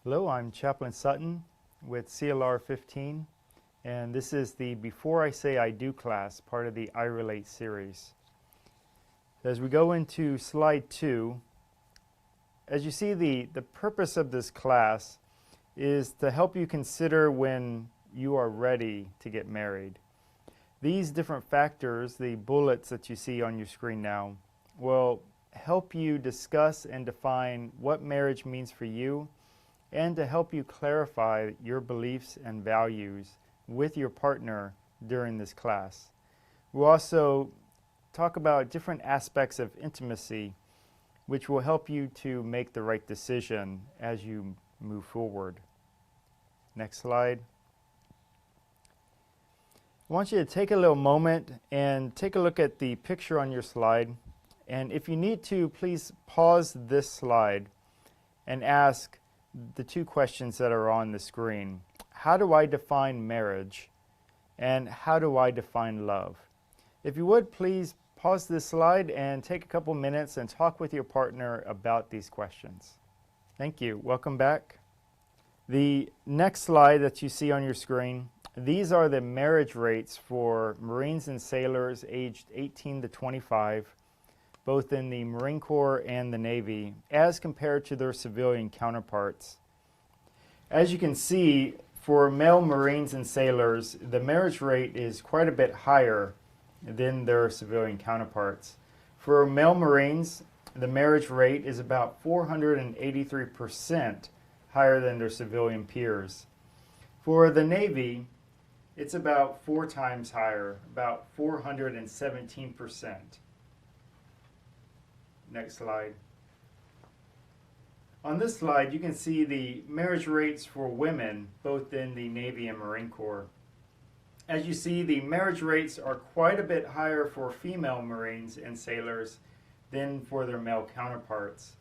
Hello, I'm Chaplain Sutton with CLR 15, and this is the Before I Say I Do class, part of the I Relate series. As we go into slide 2, as you see, the purpose of this class is to help you consider when you are ready to get married. These different factors, the bullets that you see on your screen now, will help you discuss and define what marriage means for you, and to help you clarify your beliefs and values with your partner during this class. We'll also talk about different aspects of intimacy, which will help you to make the right decision as you move forward. Next slide. I want you to take a little moment and take a look at the picture on your slide. And if you need to, please pause this slide and ask the two questions that are on the screen. How do I define marriage? And how do I define love? If you would, please pause this slide and take a couple minutes and talk with your partner about these questions. Thank you. Welcome back. The next slide that you see on your screen, these are the marriage rates for Marines and sailors aged 18 to 25, both in the Marine Corps and the Navy, as compared to their civilian counterparts. As you can see, for male Marines and sailors, the marriage rate is quite a bit higher than their civilian counterparts. For male Marines, the marriage rate is about 483% higher than their civilian peers. For the Navy, it's about 4 times higher, about 417%. Next slide. On this slide, you can see the marriage rates for women, both in the Navy and Marine Corps. As you see, the marriage rates are quite a bit higher for female Marines and sailors than for their male counterparts,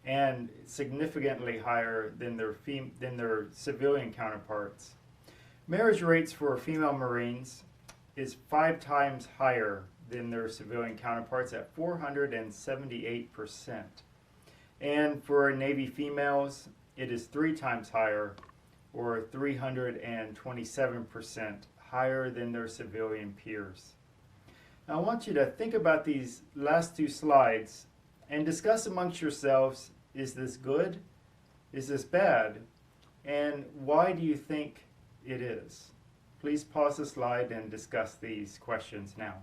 and significantly higher than their civilian counterparts. Marriage rates for female Marines is 5 times higher than their civilian counterparts at 478%. And for Navy females, it is 3 times higher, or 327% higher than their civilian peers. Now I want you to think about these last 2 slides and discuss amongst yourselves, is this good? Is this bad? And why do you think it is? Please pause the slide and discuss these questions now.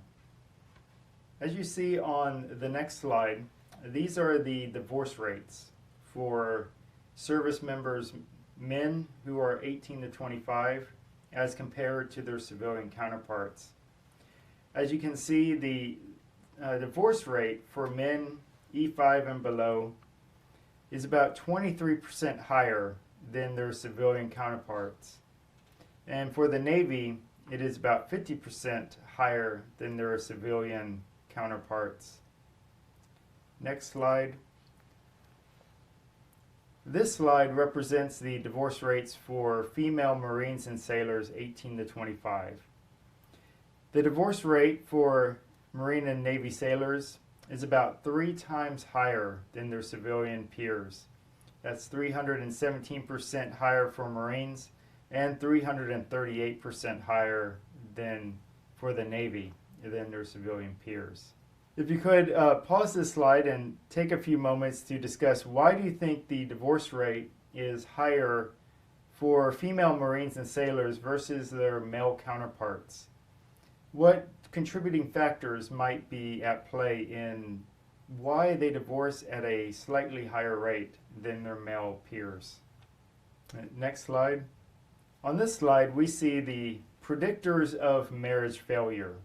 As you see on the next slide, these are the divorce rates for service members, men who are 18 to 25, as compared to their civilian counterparts. As you can see, the divorce rate for men E5 and below is about 23% higher than their civilian counterparts. And for the Navy, it is about 50% higher than their civilian counterparts. Next slide. This slide represents the divorce rates for female Marines and sailors 18 to 25. The divorce rate for Marine and Navy sailors is about 3 times higher than their civilian peers. That's 317% higher for Marines and 338% higher than for the Navy than their civilian peers. If you could pause this slide and take a few moments to discuss, why do you think the divorce rate is higher for female Marines and sailors versus their male counterparts? What contributing factors might be at play in why they divorce at a slightly higher rate than their male peers? Next slide. On this slide, we see the predictors of marriage failure.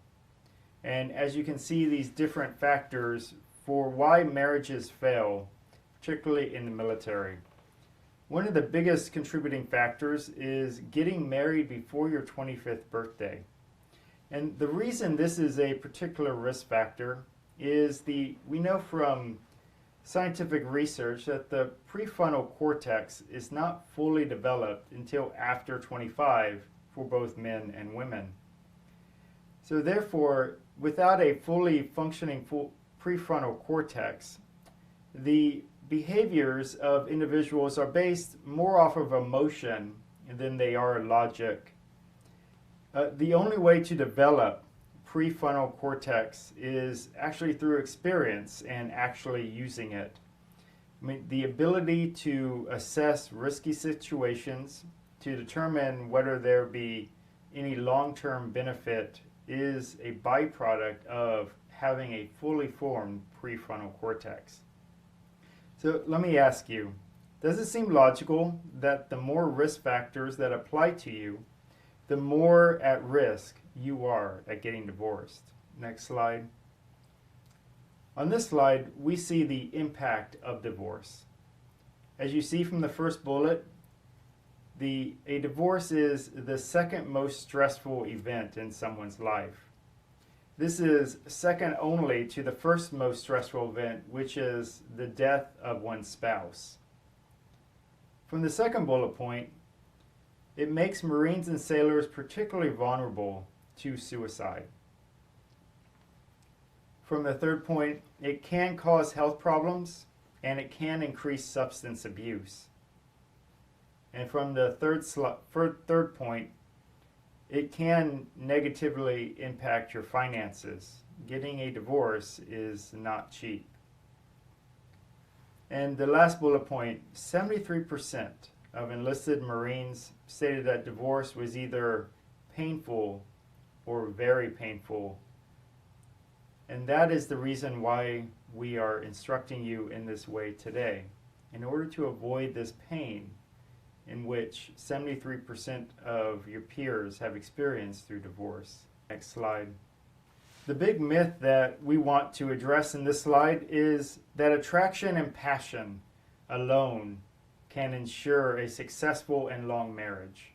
And as you can see, these different factors for why marriages fail, particularly in the military. One of the biggest contributing factors is getting married before your 25th birthday. And the reason this is a particular risk factor is we know from scientific research that the prefrontal cortex is not fully developed until after 25 for both men and women. So therefore, without a fully functioning prefrontal cortex, the behaviors of individuals are based more off of emotion than they are logic. The only way to develop prefrontal cortex is actually through experience and actually using it. I mean, the ability to assess risky situations, to determine whether there be any long-term benefit, is a byproduct of having a fully formed prefrontal cortex. So let me ask you, does it seem logical that the more risk factors that apply to you, the more at risk you are at getting divorced? Next slide. On this slide, we see the impact of divorce. As you see from the first bullet, a divorce is the second most stressful event in someone's life. This is second only to the first most stressful event, which is the death of one's spouse. From the second bullet point, it makes Marines and sailors particularly vulnerable to suicide. From the third point, it can cause health problems and it can increase substance abuse. And from the third point, it can negatively impact your finances. Getting a divorce is not cheap. And the last bullet point, 73% of enlisted Marines stated that divorce was either painful or very painful. And that is the reason why we are instructing you in this way today, in order to avoid this pain in which 73% of your peers have experienced through divorce. Next slide. The big myth that we want to address in this slide is that attraction and passion alone can ensure a successful and long marriage.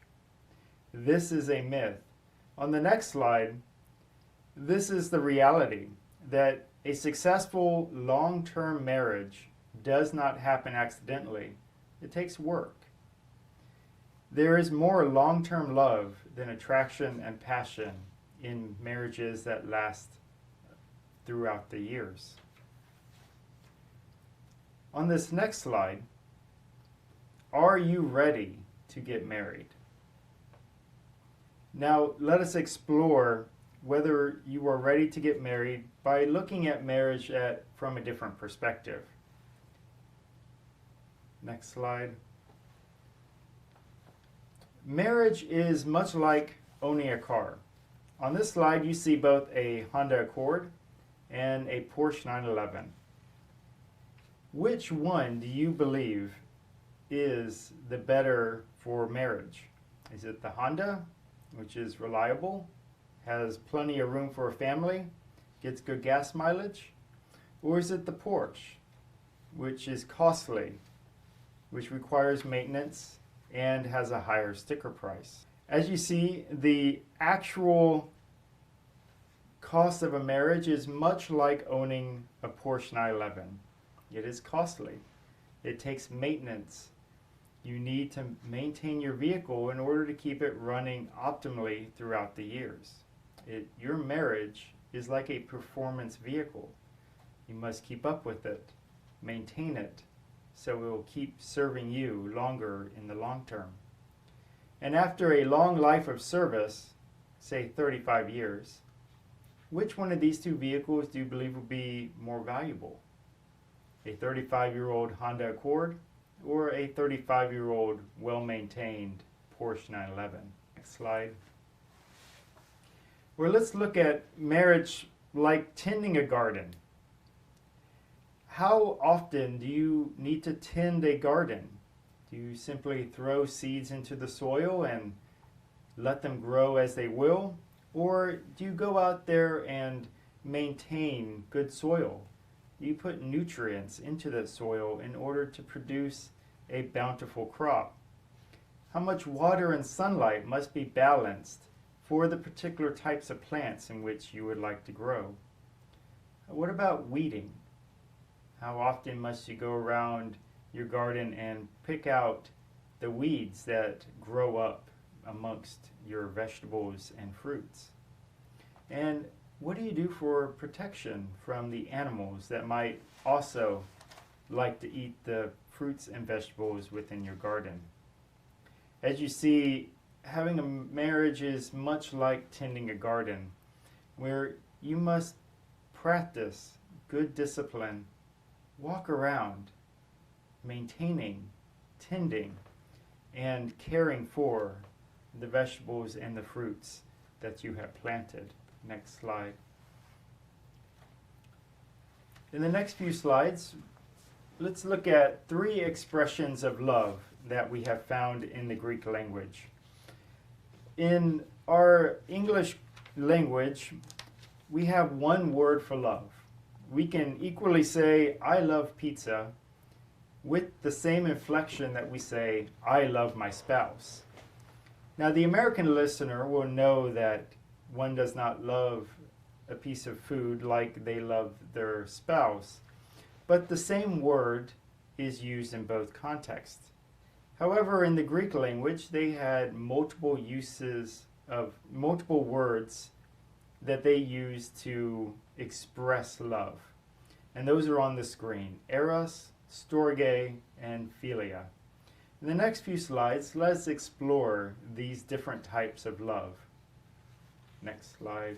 This is a myth. On the next slide, this is the reality, that a successful long-term marriage does not happen accidentally. It takes work. There is more long-term love than attraction and passion in marriages that last throughout the years. On this next slide, are you ready to get married? Now, let us explore whether you are ready to get married by looking at marriage from a different perspective. Next slide. Marriage is much like owning a car. On this slide, you see both a Honda Accord and a Porsche 911. Which one do you believe is the better for marriage? Is it the Honda, which is reliable, has plenty of room for a family, gets good gas mileage? Or is it the Porsche, which is costly, which requires maintenance, and has a higher sticker price? As you see, the actual cost of a marriage is much like owning a Porsche 911. It is costly. It takes maintenance. You need to maintain your vehicle in order to keep it running optimally throughout the years. Your marriage is like a performance vehicle. You must keep up with it, maintain it, so it will keep serving you longer in the long term. And after a long life of service, say 35 years, which one of these two vehicles do you believe will be more valuable? A 35-year-old Honda Accord or a 35-year-old well-maintained Porsche 911? Next slide. Well, let's look at marriage like tending a garden. How often do you need to tend a garden? Do you simply throw seeds into the soil and let them grow as they will? Or do you go out there and maintain good soil? You put nutrients into the soil in order to produce a bountiful crop. How much water and sunlight must be balanced for the particular types of plants in which you would like to grow? What about weeding? How often must you go around your garden and pick out the weeds that grow up amongst your vegetables and fruits? And what do you do for protection from the animals that might also like to eat the fruits and vegetables within your garden. As you see, having a marriage is much like tending a garden, where you must practice good discipline, walk around, maintaining, tending, and caring for the vegetables and the fruits that you have planted. Next slide. In the next few slides, let's look at 3 expressions of love that we have found in the Greek language. In our English language, we have one word for love. We can equally say, I love pizza, with the same inflection that we say, I love my spouse. Now, the American listener will know that one does not love a piece of food like they love their spouse, but the same word is used in both contexts. However, in the Greek language, they had multiple uses of multiple words that they used to express love. And those are on the screen: eros, storge, and philia. In the next few slides, let's explore these different types of love. Next slide.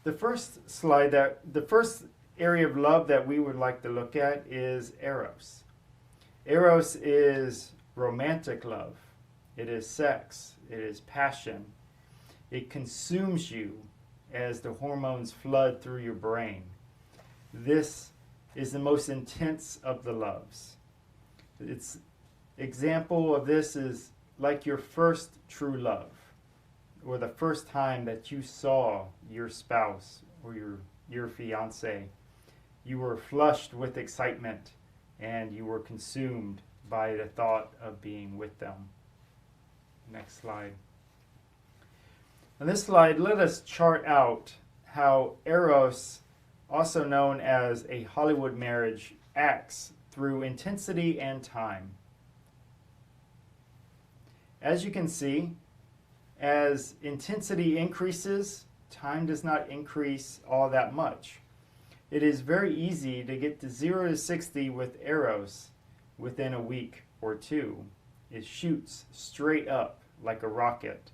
The first area of love that we would like to look at is eros. Eros is romantic love. It is sex. It is passion. It consumes you as the hormones flood through your brain. This is the most intense of the loves. Its example of this is like your first true love, or the first time that you saw your spouse or your fiance. You were flushed with excitement and you were consumed by the thought of being with them. Next slide. On this slide, let us chart out how eros, also known as a Hollywood marriage, acts through intensity and time. As you can see, as intensity increases, time does not increase all that much. It is very easy to get to 0 to 60 with eros within a week or two. It shoots straight up like a rocket.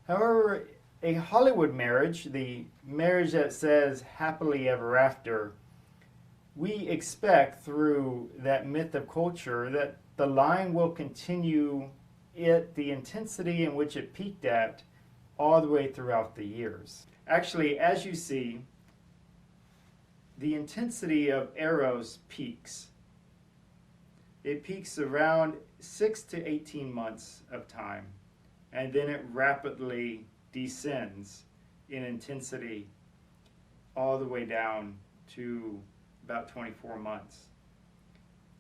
However, a Hollywood marriage, the marriage that says happily ever after, we expect through that myth of culture that the line will continue at the intensity in which it peaked at all the way throughout the years. Actually, as you see, the intensity of eros peaks. It peaks around 6 to 18 months of time, and then it rapidly descends in intensity all the way down to about 24 months.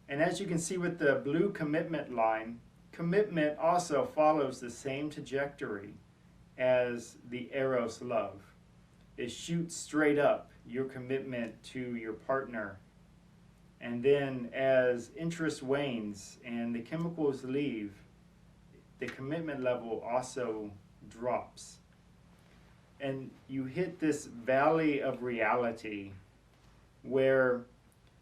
And as you can see with the blue commitment line, commitment also follows the same trajectory as the eros love. It shoots straight up, your commitment to your partner. And then as interest wanes and the chemicals leave, the commitment level also drops. And you hit this valley of reality where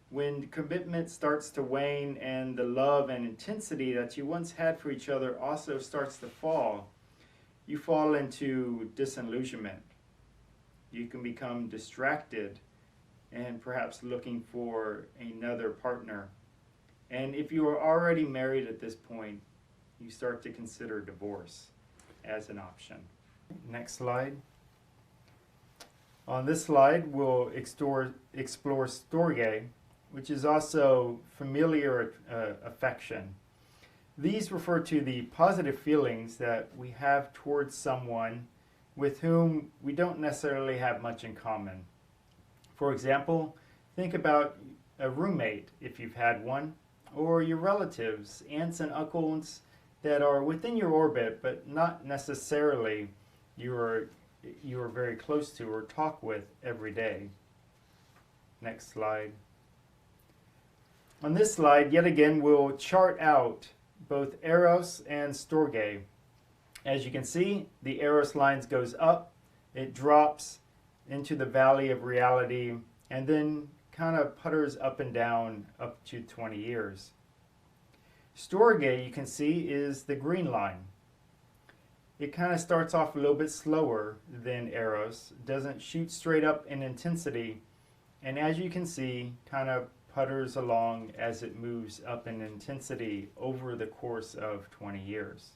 when commitment starts to wane and the love and intensity that you once had for each other also starts to fall, you fall into disillusionment. You can become distracted and perhaps looking for another partner. And if you are already married at this point, you start to consider divorce as an option. Next slide. On this slide, we'll explore storge, which is also familiar affection. These refer to the positive feelings that we have towards someone with whom we don't necessarily have much in common. For example, think about a roommate, if you've had one, or your relatives, aunts and uncles that are within your orbit, but not necessarily you are very close to or talk with every day. Next slide. On this slide, yet again, we'll chart out both eros and storge. As you can see, the eros lines goes up, it drops into the valley of reality, and then kind of putters up and down up to 20 years. Storge, you can see, is the green line. It kind of starts off a little bit slower than Eros, doesn't shoot straight up in intensity, and as you can see, kind of putters along as it moves up in intensity over the course of 20 years.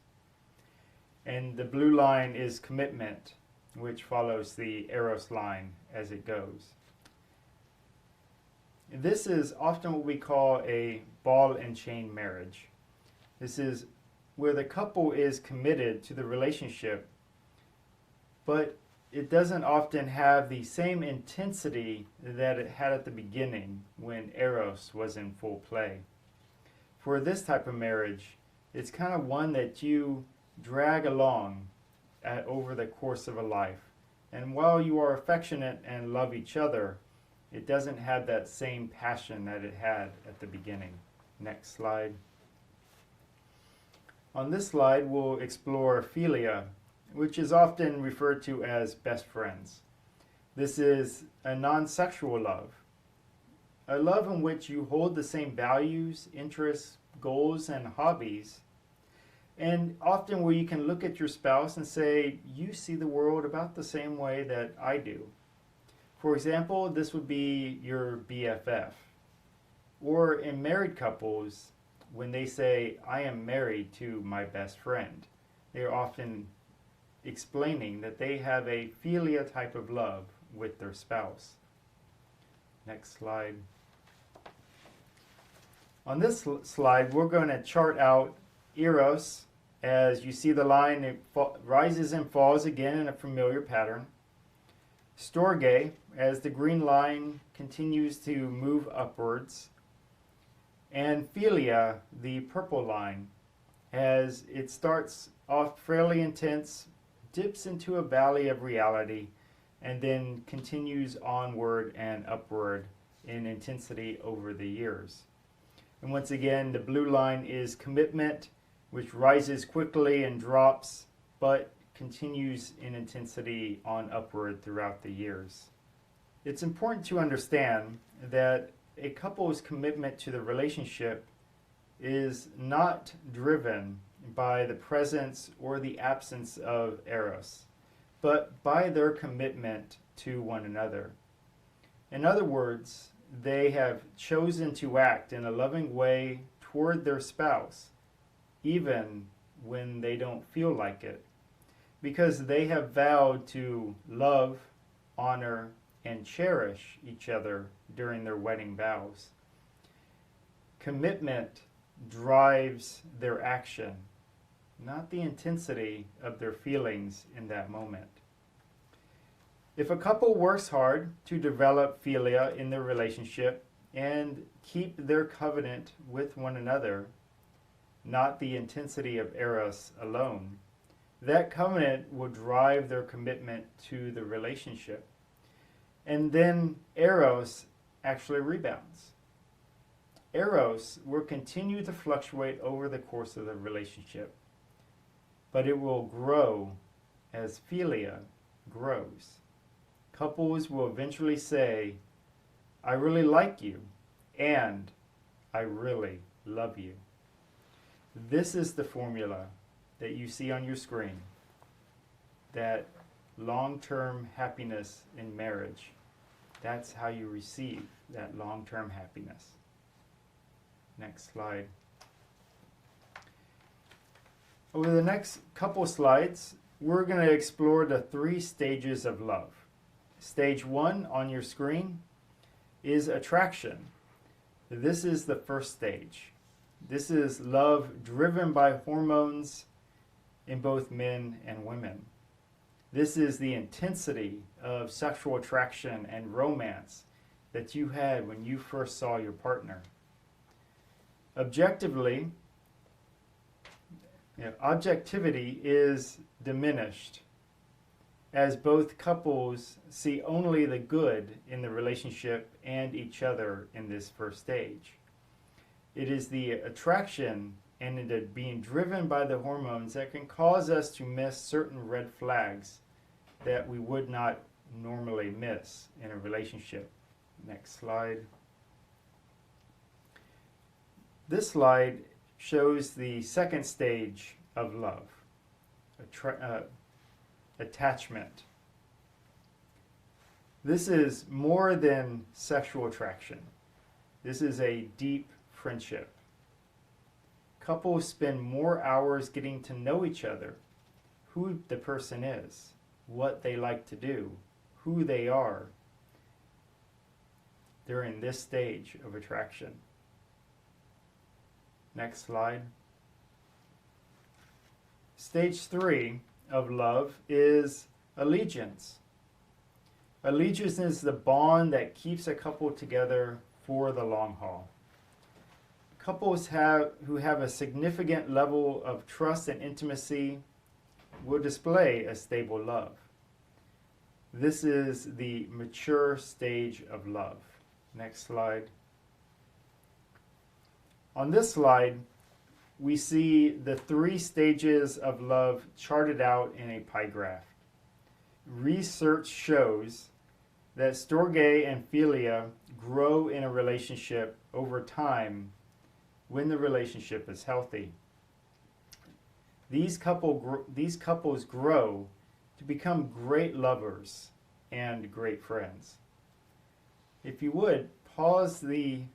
And the blue line is commitment, which follows the Eros line as it goes. This is often what we call a ball and chain marriage. This is where the couple is committed to the relationship, but it doesn't often have the same intensity that it had at the beginning when Eros was in full play. For this type of marriage, it's kind of one that you drag along over the course of a life. And while you are affectionate and love each other, it doesn't have that same passion that it had at the beginning. Next slide. On this slide, we'll explore philia, which is often referred to as best friends. This is a non-sexual love, a love in which you hold the same values, interests, goals, and hobbies, and often where you can look at your spouse and say, you see the world about the same way that I do. For example, this would be your BFF. Or in married couples, when they say, I am married to my best friend, they are often explaining that they have a philia type of love with their spouse. Next slide. On this slide, we're going to chart out Eros. As you see the line, it rises and falls again in a familiar pattern. Storge, as the green line continues to move upwards. And philia, the purple line, as it starts off fairly intense, dips into a valley of reality, and then continues onward and upward in intensity over the years. And once again, the blue line is commitment, which rises quickly and drops, but continues in intensity on upward throughout the years. It's important to understand that a couple's commitment to the relationship is not driven by the presence or the absence of Eros, but by their commitment to one another. In other words, they have chosen to act in a loving way toward their spouse, even when they don't feel like it, because they have vowed to love, honor, and cherish each other during their wedding vows. Commitment drives their action, not the intensity of their feelings in that moment. If a couple works hard to develop philia in their relationship and keep their covenant with one another, not the intensity of Eros alone, that covenant will drive their commitment to the relationship. And then Eros actually rebounds. Eros will continue to fluctuate over the course of the relationship, but it will grow as philia grows. Couples will eventually say, I really like you, and I really love you. This is the formula that you see on your screen, that long-term happiness in marriage. That's how you receive that long-term happiness. Next slide. Over the next couple slides, we're going to explore the 3 stages of love. Stage 1 on your screen is attraction. This is the first stage. This is love driven by hormones in both men and women. This is the intensity of sexual attraction and romance that you had when you first saw your partner. Objectivity is diminished as both couples see only the good in the relationship and each other in this first stage. It is the attraction and the being driven by the hormones that can cause us to miss certain red flags that we would not normally miss in a relationship. Next slide. This slide shows the second stage of love, attachment. This is more than sexual attraction. This is a deep friendship. Couples spend more hours getting to know each other, who the person is, what they like to do, who they are, during this stage of attraction. Next slide. Stage 3 of love is allegiance. Allegiance is the bond that keeps a couple together for the long haul. Couples who have a significant level of trust and intimacy will display a stable love. This is the mature stage of love. Next slide. On this slide, we see the 3 stages of love charted out in a pie graph. Research shows that storge and philia grow in a relationship over time when the relationship is healthy. These couples grow to become great lovers and great friends. If you would, pause the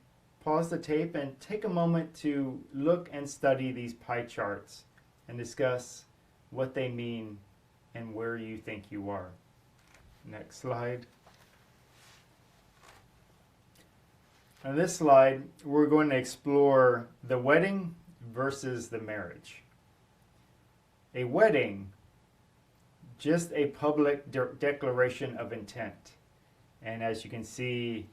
tape and take a moment to look and study these pie charts and discuss what they mean and where you think you are. Next slide. On this slide, we're going to explore the wedding versus the marriage. A wedding, just a public declaration of intent. And as you can see,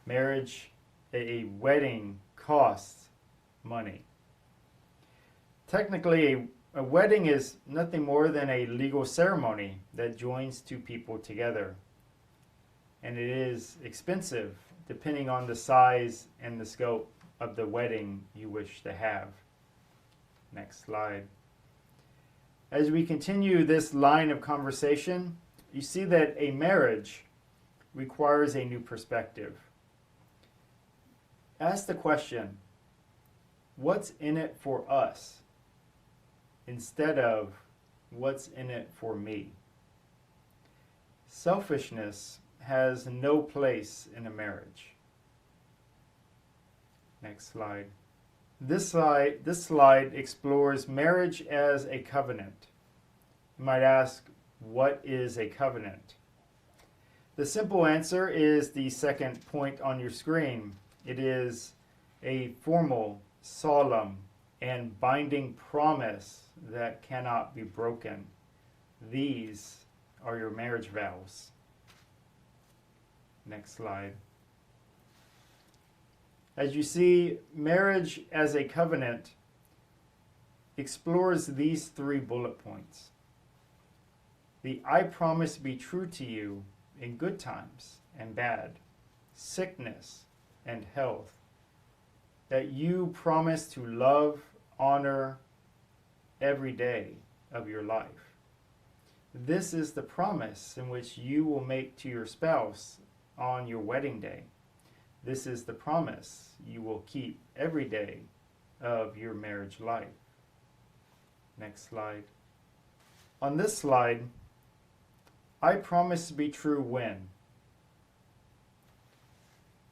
marriage, a wedding costs money. Technically, a wedding is nothing more than a legal ceremony that joins 2 people together. And it is expensive depending on the size and the scope of the wedding you wish to have. Next slide. As we continue this line of conversation, you see that a marriage requires a new perspective. Ask the question, what's in it for us? Instead of, what's in it for me? Selfishness has no place in a marriage. Next slide. This slide explores marriage as a covenant. You might ask, what is a covenant? The simple answer is the second point on your screen. It is a formal, solemn, and binding promise that cannot be broken. These are your marriage vows. Next slide. As you see, marriage as a covenant explores these 3 bullet points. The I promise to be true to you in good times and bad, sickness and health, that you promise to love, honor every day of your life. This is the promise in which you will make to your spouse on your wedding day. This is the promise you will keep every day of your marriage life. Next slide. On this slide, I promise to be true when.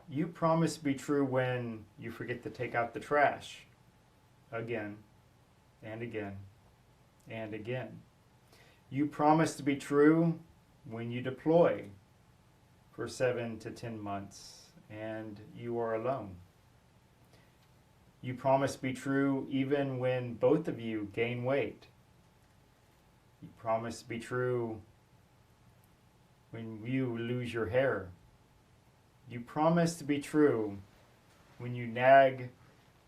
You promise to be true when you forget to take out the trash again and again and again. You promise to be true when you deploy for 7 to 10 months and you are alone. You promise to be true even when both of you gain weight. You promise to be true when you lose your hair. You promise to be true when you nag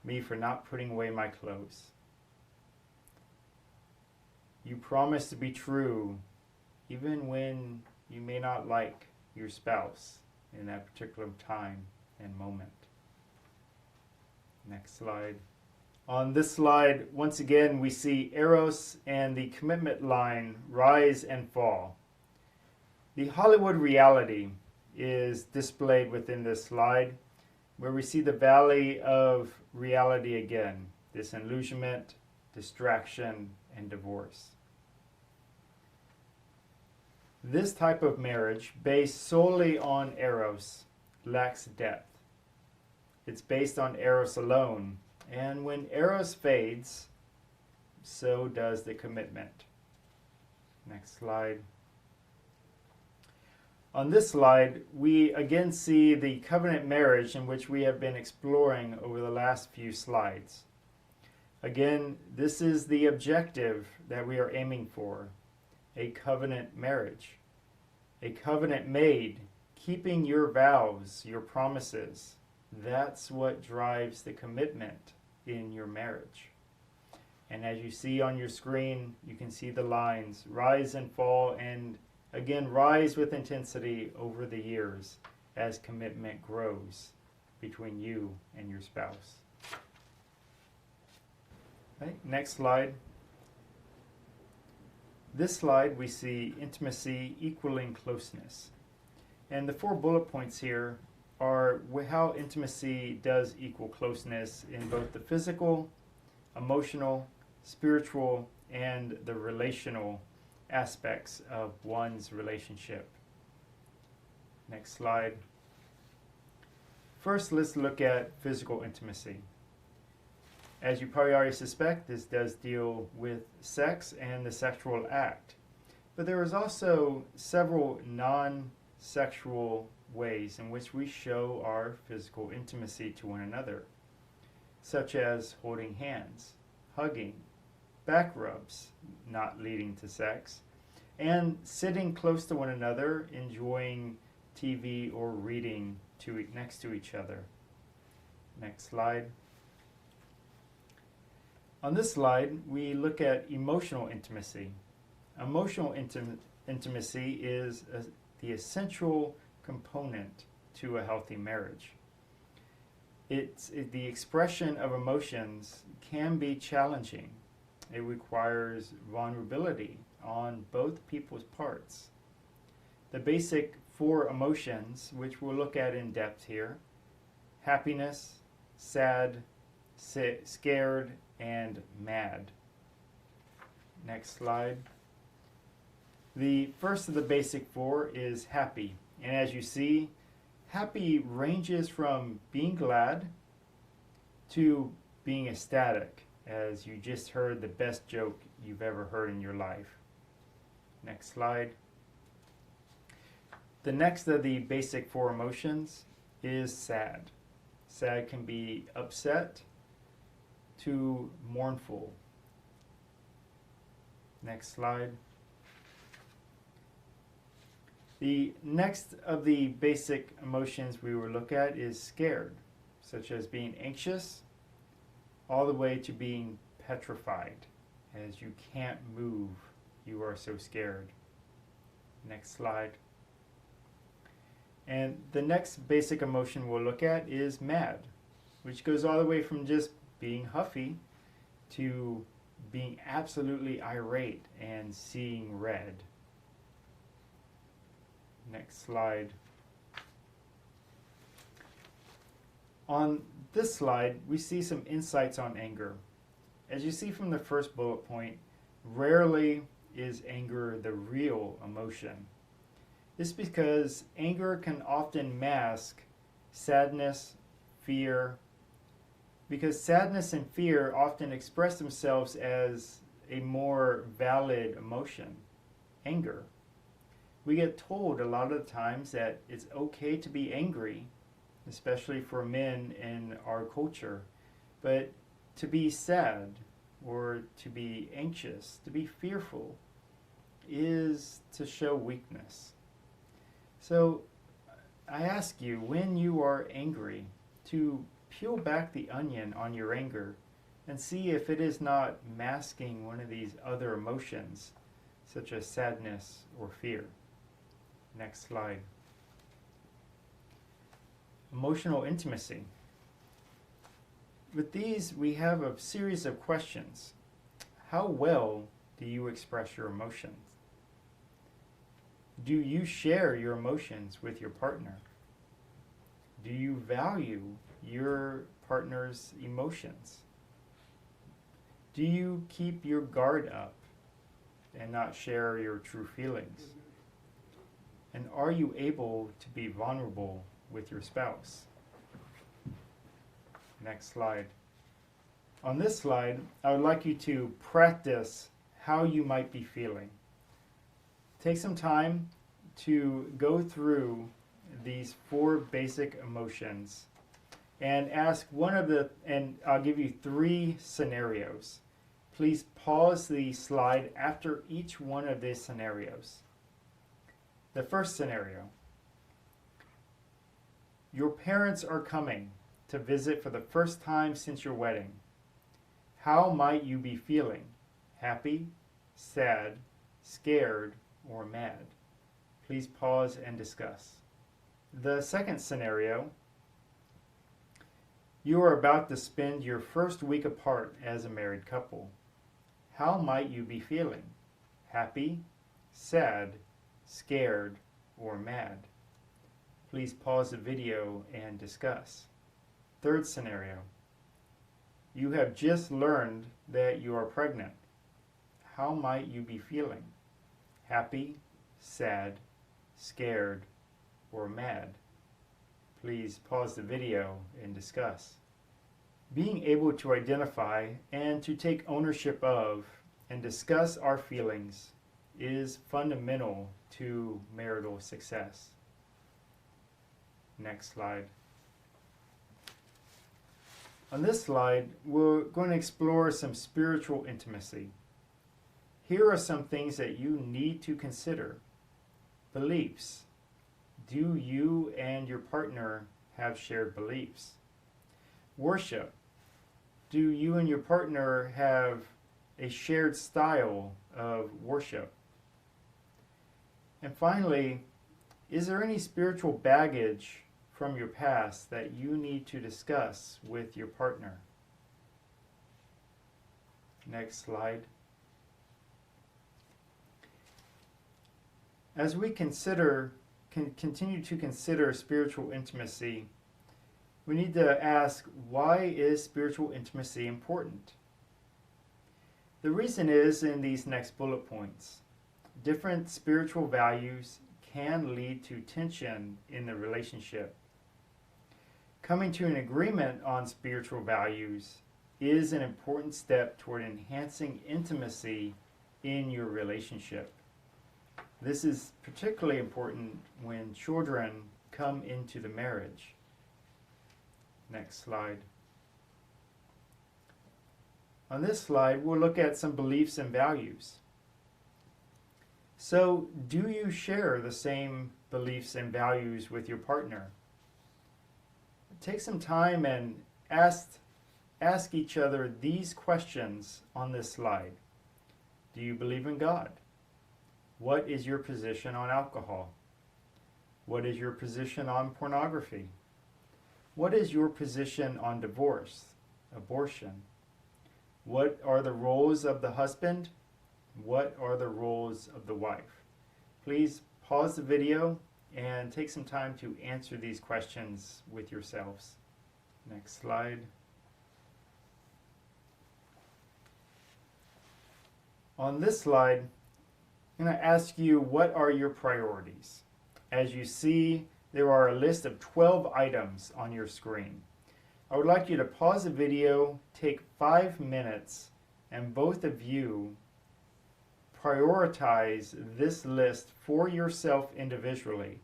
me for not putting away my clothes. You promise to be true even when you may not like your spouse in that particular time and moment. Next slide. On this slide, once again, we see Eros and the commitment line rise and fall. The Hollywood reality is displayed within this slide, where we see the valley of reality again, disillusionment, distraction, and divorce. This type of marriage, based solely on eros, lacks depth. It's based on eros alone, and when eros fades, so does the commitment. Next slide. On this slide, we again see the covenant marriage in which we have been exploring over the last few slides. Again, this is the objective that we are aiming for, a covenant marriage. A covenant made, keeping your vows, your promises. That's what drives the commitment in your marriage. And as you see on your screen, you can see the lines rise and fall, and again, rise with intensity over the years as commitment grows between you and your spouse. Okay, next slide. This slide, we see intimacy equaling closeness. And the 4 bullet points here are how intimacy does equal closeness in both the physical, emotional, spiritual, and the relational aspects of one's relationship. Next slide. First, let's look at physical intimacy. As you probably already suspect, this does deal with sex and the sexual act. But there is also several non-sexual ways in which we show our physical intimacy to one another, such as holding hands, hugging, back rubs, not leading to sex, and sitting close to one another, enjoying TV or reading next to each other. Next slide. On this slide, we look at emotional intimacy. Emotional intimacy is the essential component to a healthy marriage. The expression of emotions can be challenging. It requires vulnerability on both people's parts. The basic 4 emotions, which we'll look at in depth here: happiness, sad, scared, and mad. Next slide. The first of the basic 4 is happy. And as you see, happy ranges from being glad to being ecstatic, as you just heard the best joke you've ever heard in your life. Next slide. The next of the basic 4 emotions is sad. Sad can be upset to mournful. Next slide. The next of the basic emotions we will look at is scared, such as being anxious, all the way to being petrified, as you can't move, you are so scared. Next slide. And the next basic emotion we'll look at is mad, which goes all the way from just being huffy to being absolutely irate and seeing red. Next slide. On this slide, we see some insights on anger. As you see from the first bullet point, rarely is anger the real emotion. This is because anger can often mask sadness, fear, because sadness and fear often express themselves as a more valid emotion, anger. We get told a lot of the times that it's okay to be angry, especially for men in our culture, but to be sad or to be anxious, to be fearful, is to show weakness. So I ask you, when you are angry, to peel back the onion on your anger and see if it is not masking one of these other emotions, such as sadness or fear. Next slide. Emotional intimacy. With these, we have a series of questions. How well do you express your emotions? Do you share your emotions with your partner? Do you value your partner's emotions? Do you keep your guard up and not share your true feelings? And are you able to be vulnerable with your spouse? Next slide. On this slide, I would like you to practice how you might be feeling. Take some time to go through these 4 basic emotions and ask and I'll give you 3 scenarios. Please pause the slide after each one of these scenarios. The first scenario: your parents are coming to visit for the first time since your wedding. How might you be feeling? Happy, sad, scared, or mad? Please pause and discuss. The second scenario: you are about to spend your first week apart as a married couple. How might you be feeling? Happy, sad, scared, or mad? Please pause the video and discuss. Third scenario: you have just learned that you are pregnant. How might you be feeling? Happy, sad, scared, or mad? Please pause the video and discuss. Being able to identify and to take ownership of and discuss our feelings is fundamental to marital success. Next slide. On this slide, we're going to explore some spiritual intimacy. Here are some things that you need to consider. Beliefs. Do you and your partner have shared beliefs? Worship. Do you and your partner have a shared style of worship? And finally, is there any spiritual baggage from your past that you need to discuss with your partner? Next slide. As we continue to consider spiritual intimacy, we need to ask, why is spiritual intimacy important? The reason is in these next bullet points. Different spiritual values can lead to tension in the relationship. Coming to an agreement on spiritual values is an important step toward enhancing intimacy in your relationship. This is particularly important when children come into the marriage. Next slide. On this slide, we'll look at some beliefs and values. So, do you share the same beliefs and values with your partner? Take some time and ask each other these questions on this slide. Do you believe in God? What is your position on alcohol? What is your position on pornography? What is your position on divorce, abortion? What are the roles of the husband? What are the roles of the wife? Please pause the video and take some time to answer these questions with yourselves. Next slide. On this slide, I'm going to ask you, what are your priorities? As you see, there are a list of 12 items on your screen. I would like you to pause the video, take 5 minutes, and both of you prioritize this list for yourself individually,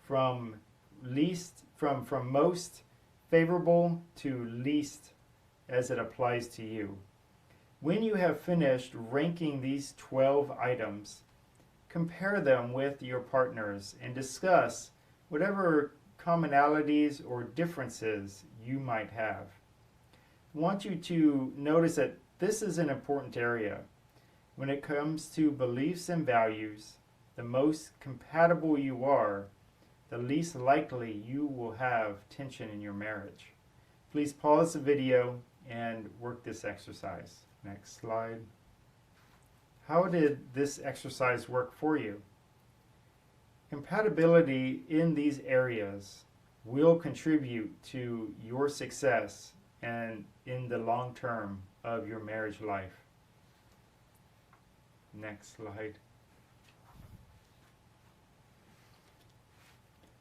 from most favorable to least as it applies to you. When you have finished ranking these 12 items, compare them with your partners and discuss whatever commonalities or differences you might have. I want you to notice that this is an important area. When it comes to beliefs and values, the most compatible you are, the least likely you will have tension in your marriage. Please pause the video and work this exercise. Next slide. How did this exercise work for you? Compatibility in these areas will contribute to your success and in the long term of your marriage life. Next slide.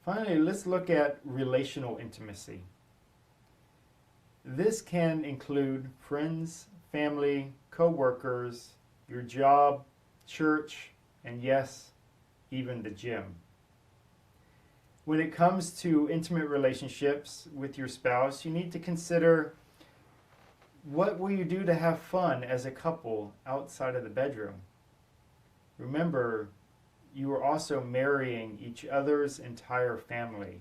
Finally, let's look at relational intimacy. This can include friends, family, co-workers, your job, church, and yes, even the gym. When it comes to intimate relationships with your spouse, you need to consider, what will you do to have fun as a couple outside of the bedroom? Remember, you are also marrying each other's entire family,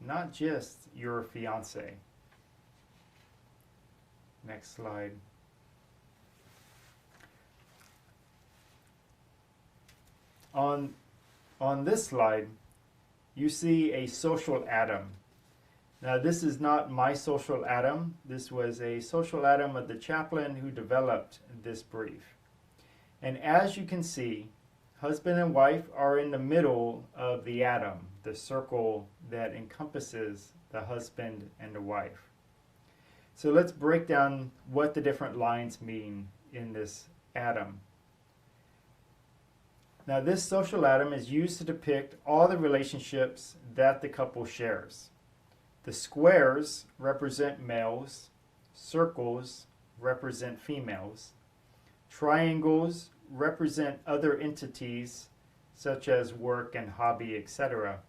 not just your fiance. Next slide. On this slide, you see a social atom. Now, this is not my social atom. This was a social atom of the chaplain who developed this brief. And as you can see, husband and wife are in the middle of the atom, the circle that encompasses the husband and the wife. So let's break down what the different lines mean in this atom. Now, this social atom is used to depict all the relationships that the couple shares. The squares represent males, circles represent females, triangles represent other entities such as work and hobby, etc.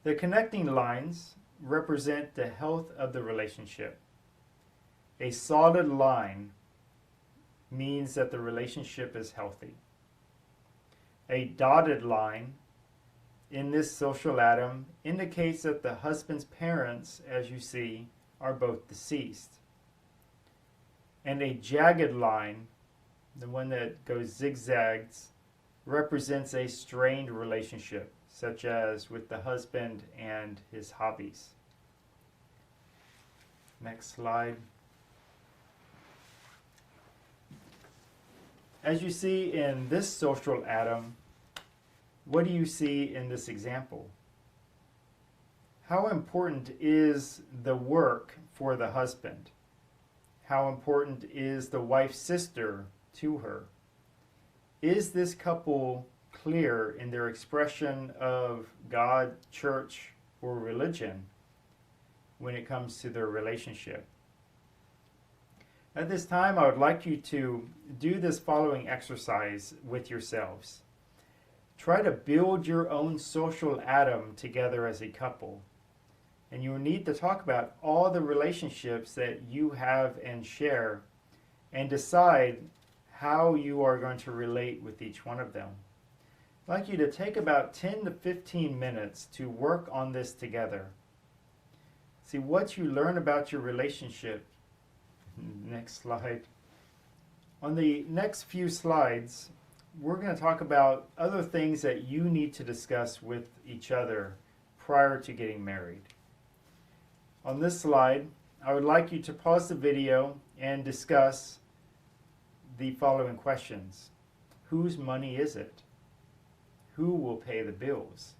The connecting lines represent the health of the relationship. A solid line means that the relationship is healthy. A dotted line in this social atom indicates that the husband's parents, as you see, are both deceased. And a jagged line, the one that goes zigzags, represents a strained relationship, such as with the husband and his hobbies. Next slide. As you see in this social atom, what do you see in this example? How important is the work for the husband? How important is the wife's sister to her? Is this couple clear in their expression of God, church, or religion when it comes to their relationship? At this time, I would like you to do this following exercise with yourselves. Try to build your own social atom together as a couple. And you will need to talk about all the relationships that you have and share and decide how you are going to relate with each one of them. I'd like you to take about 10 to 15 minutes to work on this together. See what you learn about your relationship. Next slide. On the next few slides, we're going to talk about other things that you need to discuss with each other prior to getting married. On this slide, I would like you to pause the video and discuss the following questions. Whose money is it? Who will pay the bills?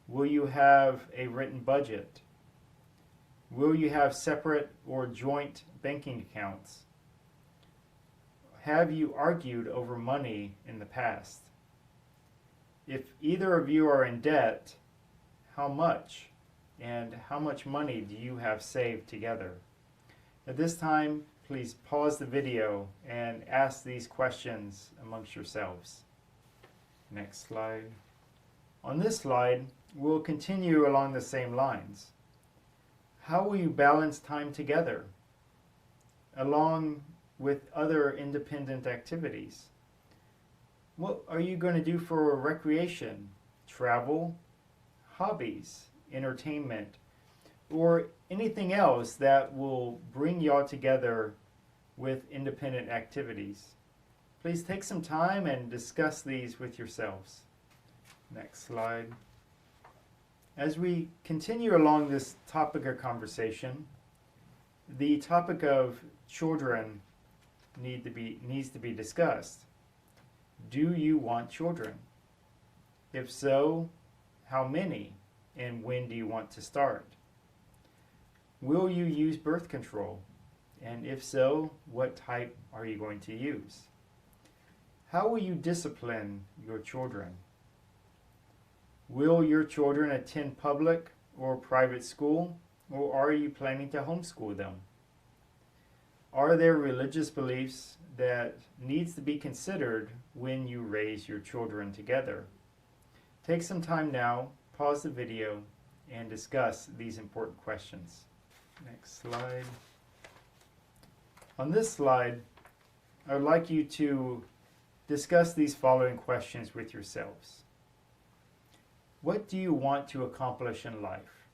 Will you have a written budget? Will you have separate or joint banking accounts? Have you argued over money in the past? If either of you are in debt, how much? And how much money do you have saved together? At this time, please pause the video and ask these questions amongst yourselves. Next slide. On this slide, we'll continue along the same lines. How will you balance time together along with other independent activities? What are you going to do for recreation, travel, hobbies, entertainment, or anything else that will bring y'all together with independent activities? Please take some time and discuss these with yourselves. Next slide. As we continue along this topic of conversation, the topic of children needs to be discussed. Do you want children? If so, how many and when do you want to start? Will you use birth control? And if so, what type are you going to use? How will you discipline your children? Will your children attend public or private school, or are you planning to homeschool them? Are there religious beliefs that needs to be considered when you raise your children together? Take some time now, pause the video, and discuss these important questions. Next slide. On this slide, I would like you to discuss these following questions with yourselves. What do you want to accomplish in life?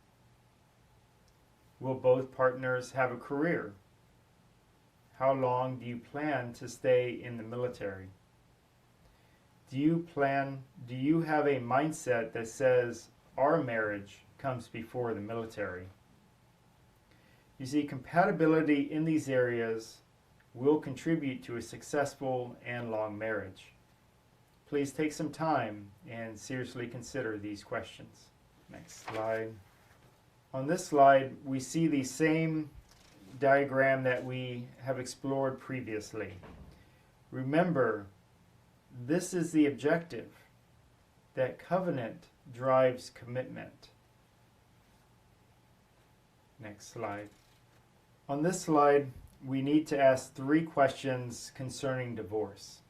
Will both partners have a career? How long do you plan to stay in the military? Do you have a mindset that says our marriage comes before the military? You see, compatibility in these areas will contribute to a successful and long marriage. Please take some time and seriously consider these questions. Next slide. On this slide, we see the same diagram that we have explored previously. Remember, this is the objective, that covenant drives commitment. Next slide. On this slide, we need to ask 3 questions concerning divorce.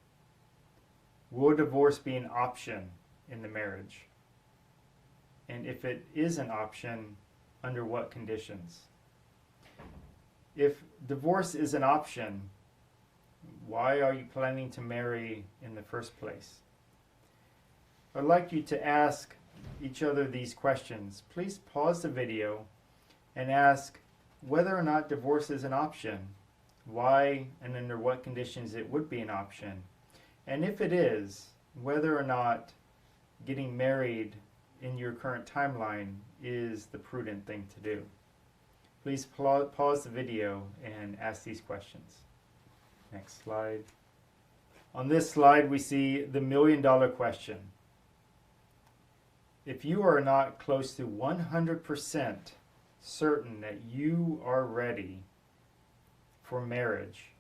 Will divorce be an option in the marriage? And if it is an option, under what conditions? If divorce is an option, why are you planning to marry in the first place? I'd like you to ask each other these questions. Please pause the video and ask whether or not divorce is an option, why and under what conditions it would be an option, and if it is, whether or not getting married in your current timeline is the prudent thing to do. Please pause the video and ask these questions. Next slide. On this slide, we see the million-dollar question. If you are not close to 100% certain that you are ready for marriage,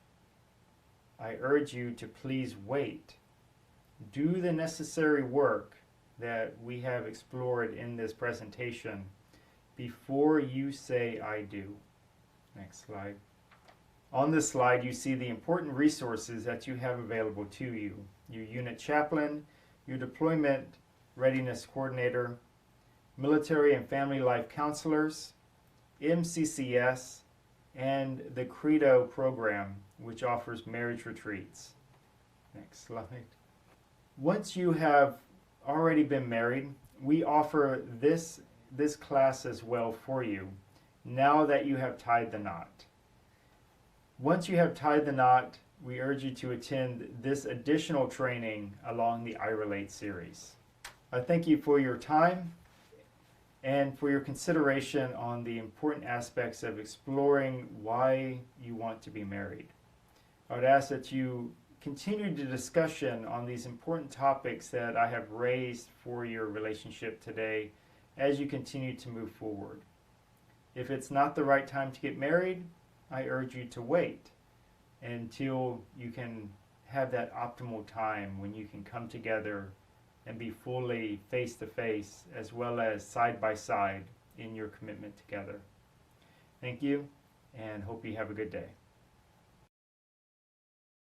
I urge you to please wait. Do the necessary work that we have explored in this presentation before you say I do. Next slide. On this slide, you see the important resources that you have available to you. Your unit chaplain, your deployment readiness coordinator, military and family life counselors, MCCS, and the Credo program, which offers marriage retreats. Next slide. Once you have already been married, we offer this class as well for you, now that you have tied the knot. Once you have tied the knot, we urge you to attend this additional training along the iRelate series. I thank you for your time and for your consideration on the important aspects of exploring why you want to be married. I would ask that you continue the discussion on these important topics that I have raised for your relationship today as you continue to move forward. If it's not the right time to get married, I urge you to wait until you can have that optimal time when you can come together and be fully face-to-face as well as side-by-side in your commitment together. Thank you, and hope you have a good day.